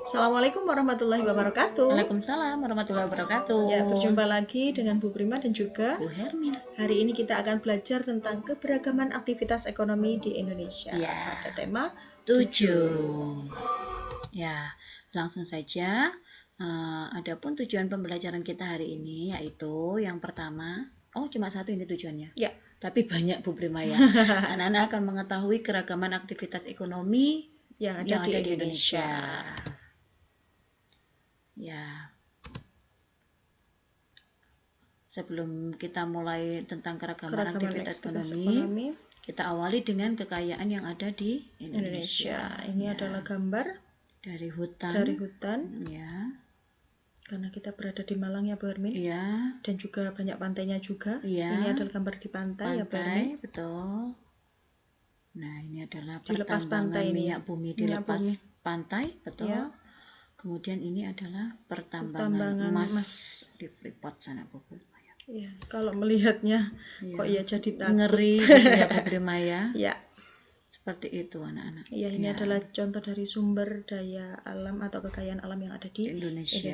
Assalamualaikum warahmatullahi wabarakatuh. Waalaikumsalam warahmatullahi wabarakatuh. Ya, berjumpa lagi dengan Bu Prima dan juga Bu Hermin. Hari ini kita akan belajar tentang keberagaman aktivitas ekonomi di Indonesia. Ya. Pada tema 7. Ya, langsung saja. Adapun tujuan pembelajaran kita hari ini yaitu yang pertama, cuma satu ini tujuannya. Ya. Tapi banyak Bu Prima ya. Anak-anak akan mengetahui keragaman aktivitas ekonomi yang ada di Indonesia. Ya. Sebelum kita mulai tentang keragaman aktivitas ekonomi, kita awali dengan kekayaan yang ada di Indonesia. Ini adalah gambar dari hutan. Ya. Karena kita berada di Malang ya Bu Hermin. Iya. Dan juga banyak pantainya juga. Iya. Ini adalah gambar di pantai ya Bu Hermin. Betul. Nah, ini adalah dilepas pantai minyak bumi dilepas pantai, betul. Ya. Kemudian ini adalah pertambangan emas di Freeport sana Bu. Ya, kalau melihatnya kok ya jadi takut. Ngeri ya Bu Prima ya. Ya. Seperti itu anak-anak. Ya, ini adalah contoh dari sumber daya alam atau kekayaan alam yang ada di Indonesia.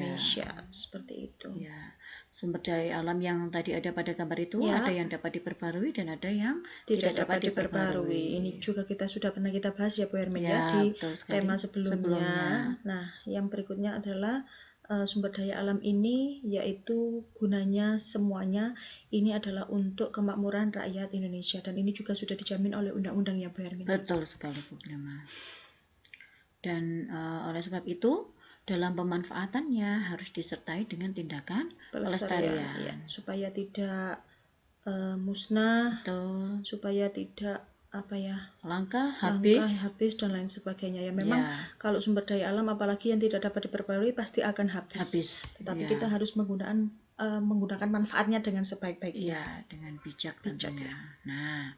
Seperti itu. Ya. Sumber daya alam yang tadi ada pada gambar itu ada yang dapat diperbarui dan ada yang tidak dapat diperbarui. Ini juga kita sudah pernah bahas ya Bu Hermin ya di tema sebelumnya. Nah, yang berikutnya adalah sumber daya alam ini yaitu gunanya semuanya ini adalah untuk kemakmuran rakyat Indonesia dan ini juga sudah dijamin oleh undang-undang ya Bu Hermin. Betul sekali Bu Prima. Dan oleh sebab itu dalam pemanfaatannya harus disertai dengan tindakan pelestarian ya, supaya tidak musnah, betul. Supaya tidak langka, habis dan lain sebagainya ya. Memang kalau sumber daya alam apalagi yang tidak dapat diperbarui pasti akan habis. Tetapi kita harus menggunakan manfaatnya dengan sebaik-baiknya. Ya, dengan bijak tentunya. Nah,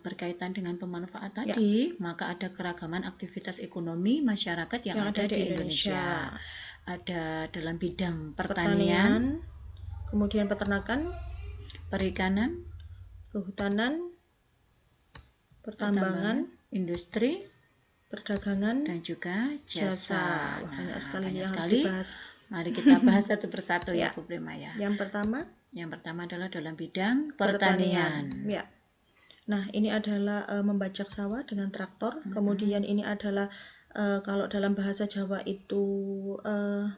berkaitan dengan pemanfaat tadi, maka ada keragaman aktivitas ekonomi masyarakat yang ada di Indonesia. Ada dalam bidang pertanian, kemudian peternakan, perikanan, kehutanan, pertambangan, industri, perdagangan, dan juga jasa. Banyak sekali yang harus dibahas. Mari kita bahas satu persatu ya Bu Prima ya. Yang pertama adalah dalam bidang pertanian. Ya. Nah, ini adalah membajak sawah dengan traktor. Kemudian ini adalah kalau dalam bahasa Jawa itu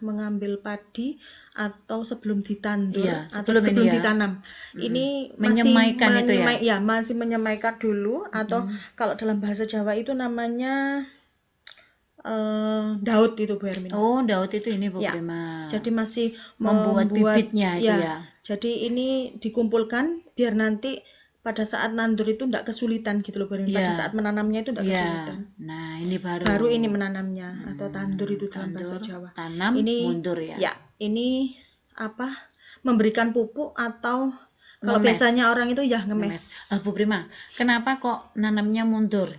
mengambil padi atau sebelum ditandur atau sebelum ditanam. Ini menyemaikan masih menyemaikan dulu atau kalau dalam bahasa Jawa itu namanya daud itu Bu Hermin. Daud itu ini Bu Prima. Jadi masih membuat bibitnya itu ya. Jadi ini dikumpulkan biar nanti pada saat nandur itu tidak kesulitan gitu loh Bu Hermin. Pada saat menanamnya itu tidak kesulitan. Nah, ini baru ini menanamnya atau tandur itu dalam bahasa Jawa. Tanam ini mundur ya. Ya, ini memberikan pupuk atau kalau biasanya orang itu ngemes. Bu Prima, kenapa kok nanamnya mundur?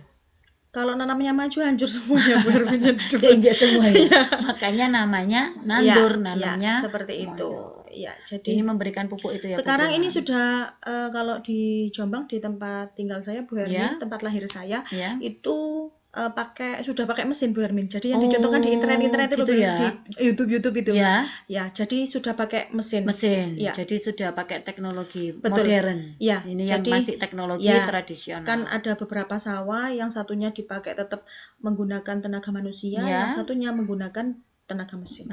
Kalau nanamnya maju hancur semuanya Bu Hermin di depan. Injak semua ya. Makanya namanya nandur, nanamnya seperti itu. Ya, jadi ini memberikan pupuk itu ya. Sekarang ini sudah kalau di Jombang di tempat tinggal saya Bu Hermin, tempat lahir saya, itu sudah pakai mesin Bu Hermin. Jadi yang dicontohkan di internet itu gitu di YouTube itu. Ya, jadi sudah pakai mesin. Ya. Jadi sudah pakai teknologi modern. Ya, ini yang masih teknologi tradisional. Kan ada beberapa sawah yang satunya dipakai tetap menggunakan tenaga manusia, yang satunya menggunakan tenaga mesin.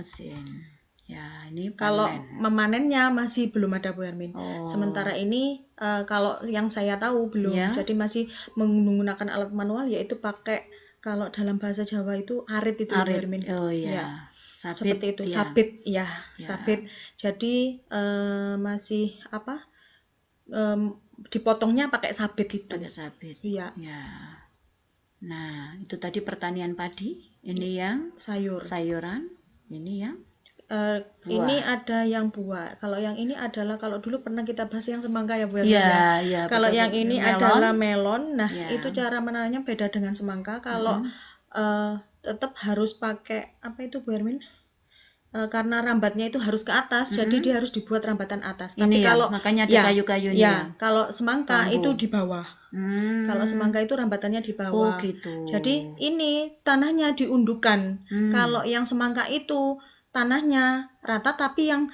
Ya, ini kalau memanennya masih belum ada Bu Hermin. Sementara ini kalau yang saya tahu belum. Jadi masih menggunakan alat manual yaitu pakai kalau dalam bahasa Jawa itu arit itu Bu Hermin. Sabit, seperti itu, sabit. Jadi masih dipotongnya pakai sabit itu. Pakai sabit. Ya. Nah, itu tadi pertanian padi, ini yang sayuran, ini yang ini ada yang buah. Kalau yang ini adalah kalau dulu pernah kita bahas yang semangka ya Bu Hermin. Kalau yang ini adalah melon. Nah, itu cara menanamnya beda dengan semangka. Kalau tetap harus pakai Bu Hermin? karena rambatnya itu harus ke atas, jadi dia harus dibuat rambatan atas. Ini Tapi ya, kalau makanya ada kayu-kayunya. Ya, kalau semangka Bambu. itu di bawah. Kalau semangka itu rambatannya di bawah. Gitu. Jadi ini tanahnya diundukan. Kalau yang semangka itu tanahnya rata, tapi yang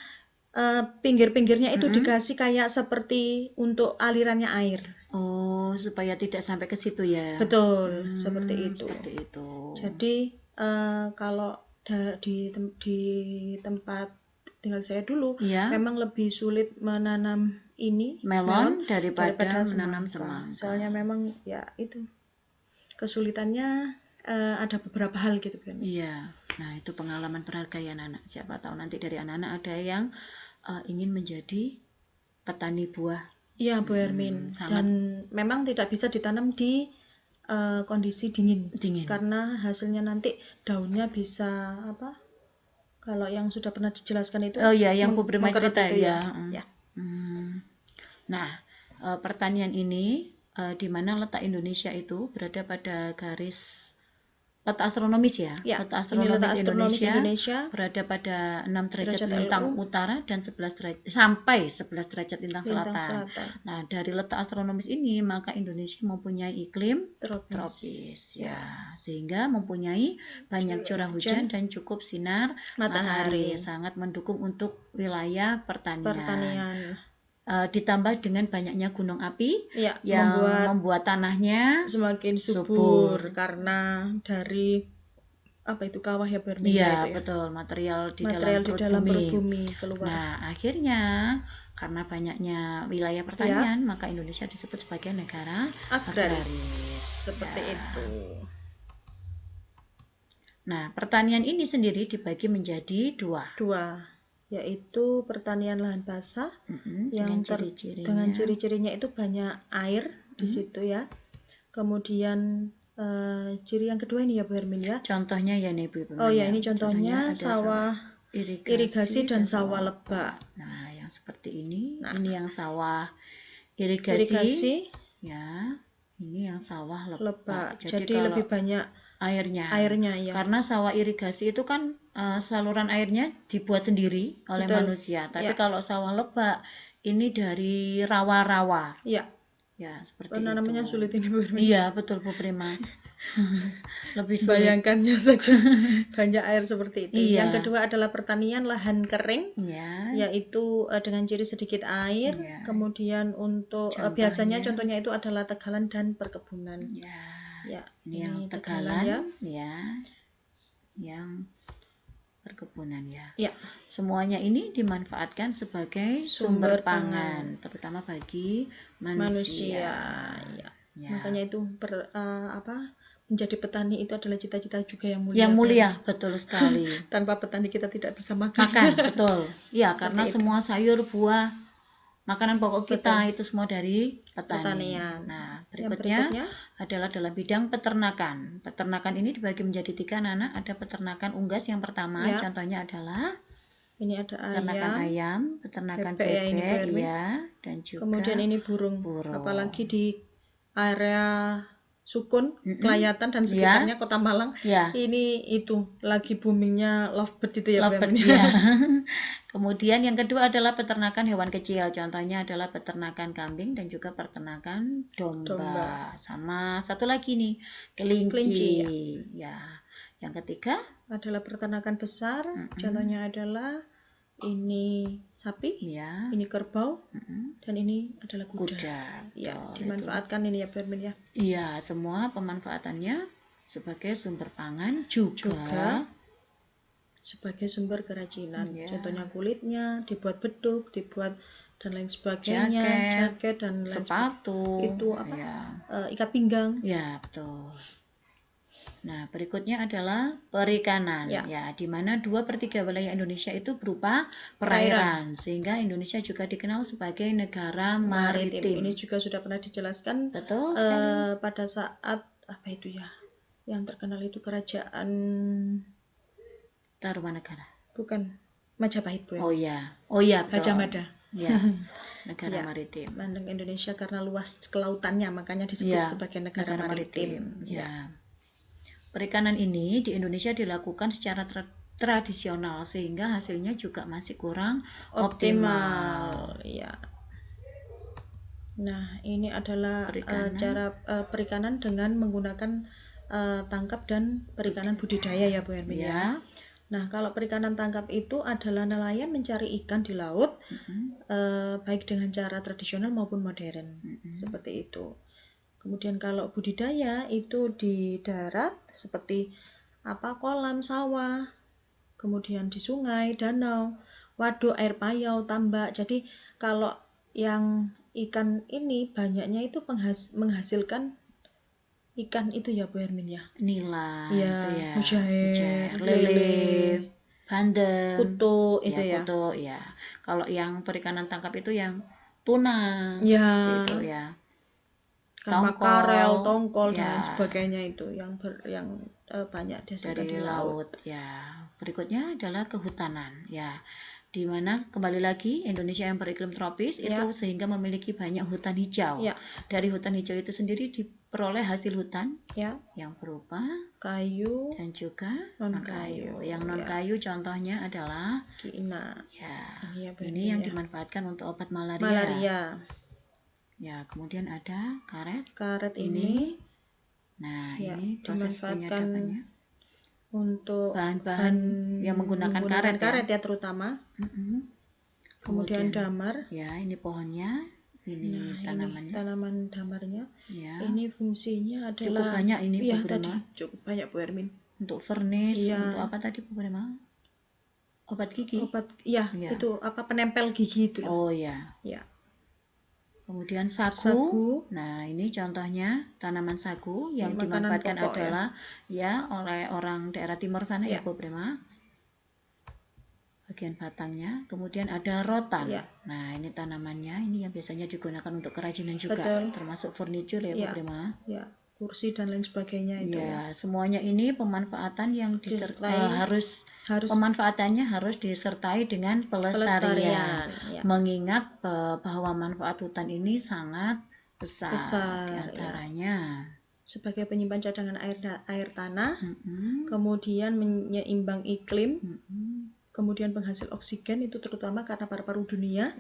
pinggir-pinggirnya itu dikasih kayak seperti untuk alirannya air. Oh, supaya tidak sampai ke situ ya. Betul, seperti itu. Jadi kalau di tempat tinggal saya dulu, memang lebih sulit menanam melon daripada menanam semangka. Soalnya memang ya itu kesulitannya ada beberapa hal gitu kan. Iya. Nah, itu pengalaman berharga ya anak. Siapa tahu nanti dari anak-anak ada yang ingin menjadi petani buah. Iya, Bu Hermin. Dan memang tidak bisa ditanam di kondisi dingin. Karena hasilnya nanti daunnya bisa apa? Kalau yang sudah pernah dijelaskan itu. Oh iya, yang Bu Prima cerita ya. Nah, pertanian ini di mana letak Indonesia itu berada pada garis letak astronomis ya. Letak astronomis Indonesia berada pada 6 derajat lintang utara dan 11 sampai 11 derajat lintang selatan. Nah, dari letak astronomis ini maka Indonesia mempunyai iklim tropis ya, sehingga mempunyai banyak curah hujan dan cukup sinar matahari, sangat mendukung untuk wilayah pertanian. Ditambah dengan banyaknya gunung api yang membuat tanahnya semakin subur karena dari apa itu kawah ya Bu Hermin? Iya, betul, material di dalam perut bumi keluar. Nah, akhirnya karena banyaknya wilayah pertanian, maka Indonesia disebut sebagai negara agraris. Seperti itu. Nah, pertanian ini sendiri dibagi menjadi dua, yaitu pertanian lahan basah yang dengan ciri-cirinya itu banyak air di situ ya. Kemudian ciri yang kedua ini ya Bu Hermin ya. Contohnya ya nih Bu. Oh ya, ini contohnya sawah irigasi dan sawah lebak. Nah, yang seperti ini yang sawah irigasi. Ya, ini yang sawah lebak. Jadi lebih banyak airnya ya. Karena sawah irigasi itu kan saluran airnya dibuat sendiri oleh manusia. Tapi kalau sawah lebak ini dari rawa-rawa. Ya, seperti itu. Namanya sulit ini Bu Hermin. Iya, betul Bu Prima. Lebih sulit. Bayangkannya saja banyak air seperti itu. Yang kedua adalah pertanian lahan kering, yaitu dengan ciri sedikit air. Kemudian untuk biasanya contohnya itu adalah tegalan dan perkebunan. Ini yang tegalan yang perkebunan ya. Semuanya ini dimanfaatkan sebagai sumber pangan, terutama bagi manusia. Makanya itu menjadi petani itu adalah cita-cita juga yang mulia. Yang mulia, betul sekali. Tanpa petani kita tidak bisa makan. Betul. Ya, karena semua sayur, buah, makanan pokok kita itu semua dari pertanian. Nah, berikutnya adalah dalam bidang peternakan. Peternakan ini dibagi menjadi 3 anak. Ada peternakan unggas yang pertama, contohnya adalah ini ada peternakan ayam, peternakan bebek, dan juga kemudian ini burung. Apalagi di area Sukun, Kelayatan dan sekitarnya Kota Malang. Ini itu lagi boomingnya lovebird itu ya. Kemudian yang kedua adalah peternakan hewan kecil. Contohnya adalah peternakan kambing dan juga peternakan domba. Sama satu lagi nih, kelinci. Yang ketiga adalah peternakan besar. Contohnya adalah ini sapi, ini kerbau, dan ini adalah kuda. Dimanfaatkan ini ya Bu Hermin ya. Iya, semua pemanfaatannya sebagai sumber pangan juga sebagai sumber kerajinan. Contohnya kulitnya dibuat beduk, dibuat dan lain sebagainya, jaket dan lain sepatu. Itu ikat pinggang. Ya, betul. Nah, berikutnya adalah perikanan, di mana 2/3 wilayah Indonesia itu berupa perairan, sehingga Indonesia juga dikenal sebagai negara maritim. Ini juga sudah pernah dijelaskan. Betul pada saat apa itu ya, yang terkenal itu kerajaan Tarumanegara. Bukan, Majapahit Bu. Oh iya, Gajah Mada. Negara maritim. Indonesia karena luas kelautannya, makanya disebut sebagai negara maritim. Perikanan ini di Indonesia dilakukan secara tradisional sehingga hasilnya juga masih kurang optimal. Ya. Nah, ini adalah cara perikanan dengan menggunakan tangkap dan perikanan budidaya ya Bu Hermin ya. Nah, kalau perikanan tangkap itu adalah nelayan mencari ikan di laut, baik dengan cara tradisional maupun modern, seperti itu. Kemudian kalau budidaya itu di darat seperti kolam, sawah, kemudian di sungai, danau, waduk, air payau, tambak. Jadi kalau yang ikan ini banyaknya itu menghasilkan ikan itu ya Bu Hermin ya. Nila, ya, mujair, lele, bandeng, kutu itu ya. Kutu ya. Kalau yang perikanan tangkap itu yang tuna, itu ya. Makarel, tongkol dan lain sebagainya itu yang banyak dihasilkan di laut. Ya. Berikutnya adalah kehutanan ya. Di mana kembali lagi Indonesia yang beriklim tropis itu sehingga memiliki banyak hutan hijau. Dari hutan hijau itu sendiri diperoleh hasil hutan yang berupa kayu dan juga non-kayu. Yang non-kayu contohnya adalah Kiina. Ini yang dimanfaatkan untuk obat malaria. Ya, kemudian ada karet. Karet ini ini proses dimanfaatkan penyadapannya untuk bahan-bahan yang menggunakan karet ya terutama. Kemudian damar. Ya, ini pohonnya, ini tanamannya. Ini tanaman damarnya. Ya. Ini fungsinya adalah cukup banyak ini Bu tadi cukup banyak Bu Hermin. Untuk furnace, untuk apa tadi Bu Hermin? Obat gigi. Itu penempel gigi itu. Oh ya. Kemudian sagu. Nah, ini contohnya tanaman sagu yang dimanfaatkan adalah oleh orang daerah timur sana ya Bu Prima. Bagian batangnya. Kemudian ada rotan. Nah, ini tanamannya, ini yang biasanya digunakan untuk kerajinan juga, termasuk furniture ya Bu Prima. Kursi dan lain sebagainya itu. Semuanya ini pemanfaatan yang pemanfaatannya harus disertai dengan pelestarian. Mengingat bahwa manfaat hutan ini sangat besar di antaranya sebagai penyimpan cadangan air tanah, kemudian menyeimbang iklim, kemudian penghasil oksigen itu terutama karena paru-paru dunia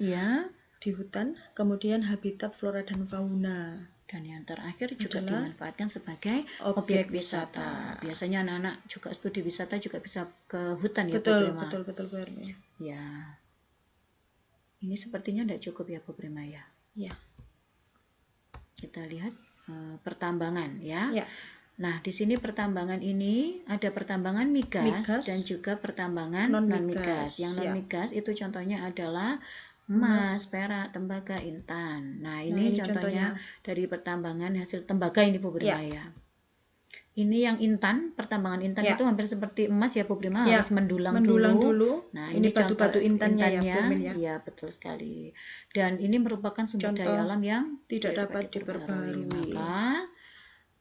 di hutan, kemudian habitat flora dan fauna. Dan yang terakhir juga dimanfaatkan sebagai objek wisata. Biasanya anak-anak juga studi wisata juga bisa ke hutan ya Bu Prima. Betul Bu Hermin. Ya. Ini sepertinya tidak cukup ya Bu Prima ya. Kita lihat pertambangan ya. Nah, di sini pertambangan ini ada pertambangan migas dan juga pertambangan non-migas. Yang non-migas itu contohnya adalah emas, perak, tembaga, intan. Nah, ini contohnya dari pertambangan hasil tembaga ini Bu Prima ya. Ini yang intan, pertambangan intan itu hampir seperti emas ya Bu Prima, harus mendulang dulu. Nah, ini batu-batu intannya ya Bu Hermin ya. Iya, betul sekali. Dan ini merupakan sumber daya alam yang tidak dapat diperbarui. Maka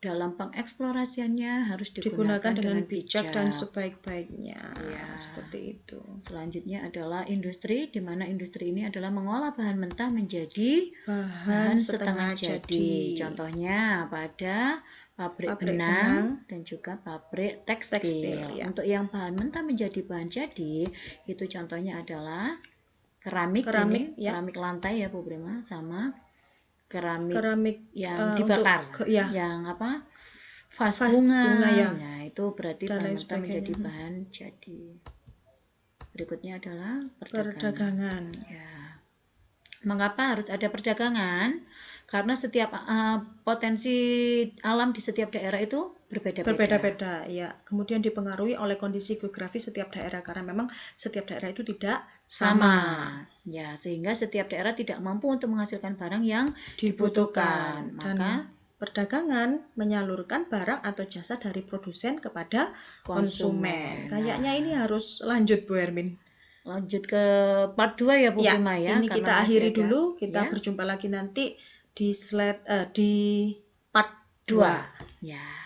dalam pengeksplorasiannya harus digunakan dengan bijak dan sebaik-baiknya. Seperti itu. Selanjutnya adalah industri, di mana industri ini adalah mengolah bahan mentah menjadi bahan setengah jadi. Contohnya pada pabrik benang dan juga pabrik tekstil. Untuk yang bahan mentah menjadi bahan jadi, itu contohnya adalah keramik lantai ya Bu Prima, sama keramik yang dibakar, yang vas bunga ya. Nah, itu berarti bahan mentah menjadi bahan jadi. Berikutnya adalah perdagangan. Ya. Mengapa harus ada perdagangan? Karena setiap potensi alam di setiap daerah itu berbeda-beda ya. Kemudian dipengaruhi oleh kondisi geografis setiap daerah karena memang setiap daerah itu tidak sama. Ya, sehingga setiap daerah tidak mampu untuk menghasilkan barang yang dibutuhkan. Maka perdagangan menyalurkan barang atau jasa dari produsen kepada konsumen. Kayaknya ini harus lanjut Bu Hermin. Lanjut ke part 2 ya Bu Prima ya. Ini kita akhiri dulu, kita berjumpa lagi nanti di slide di part 2. Ya.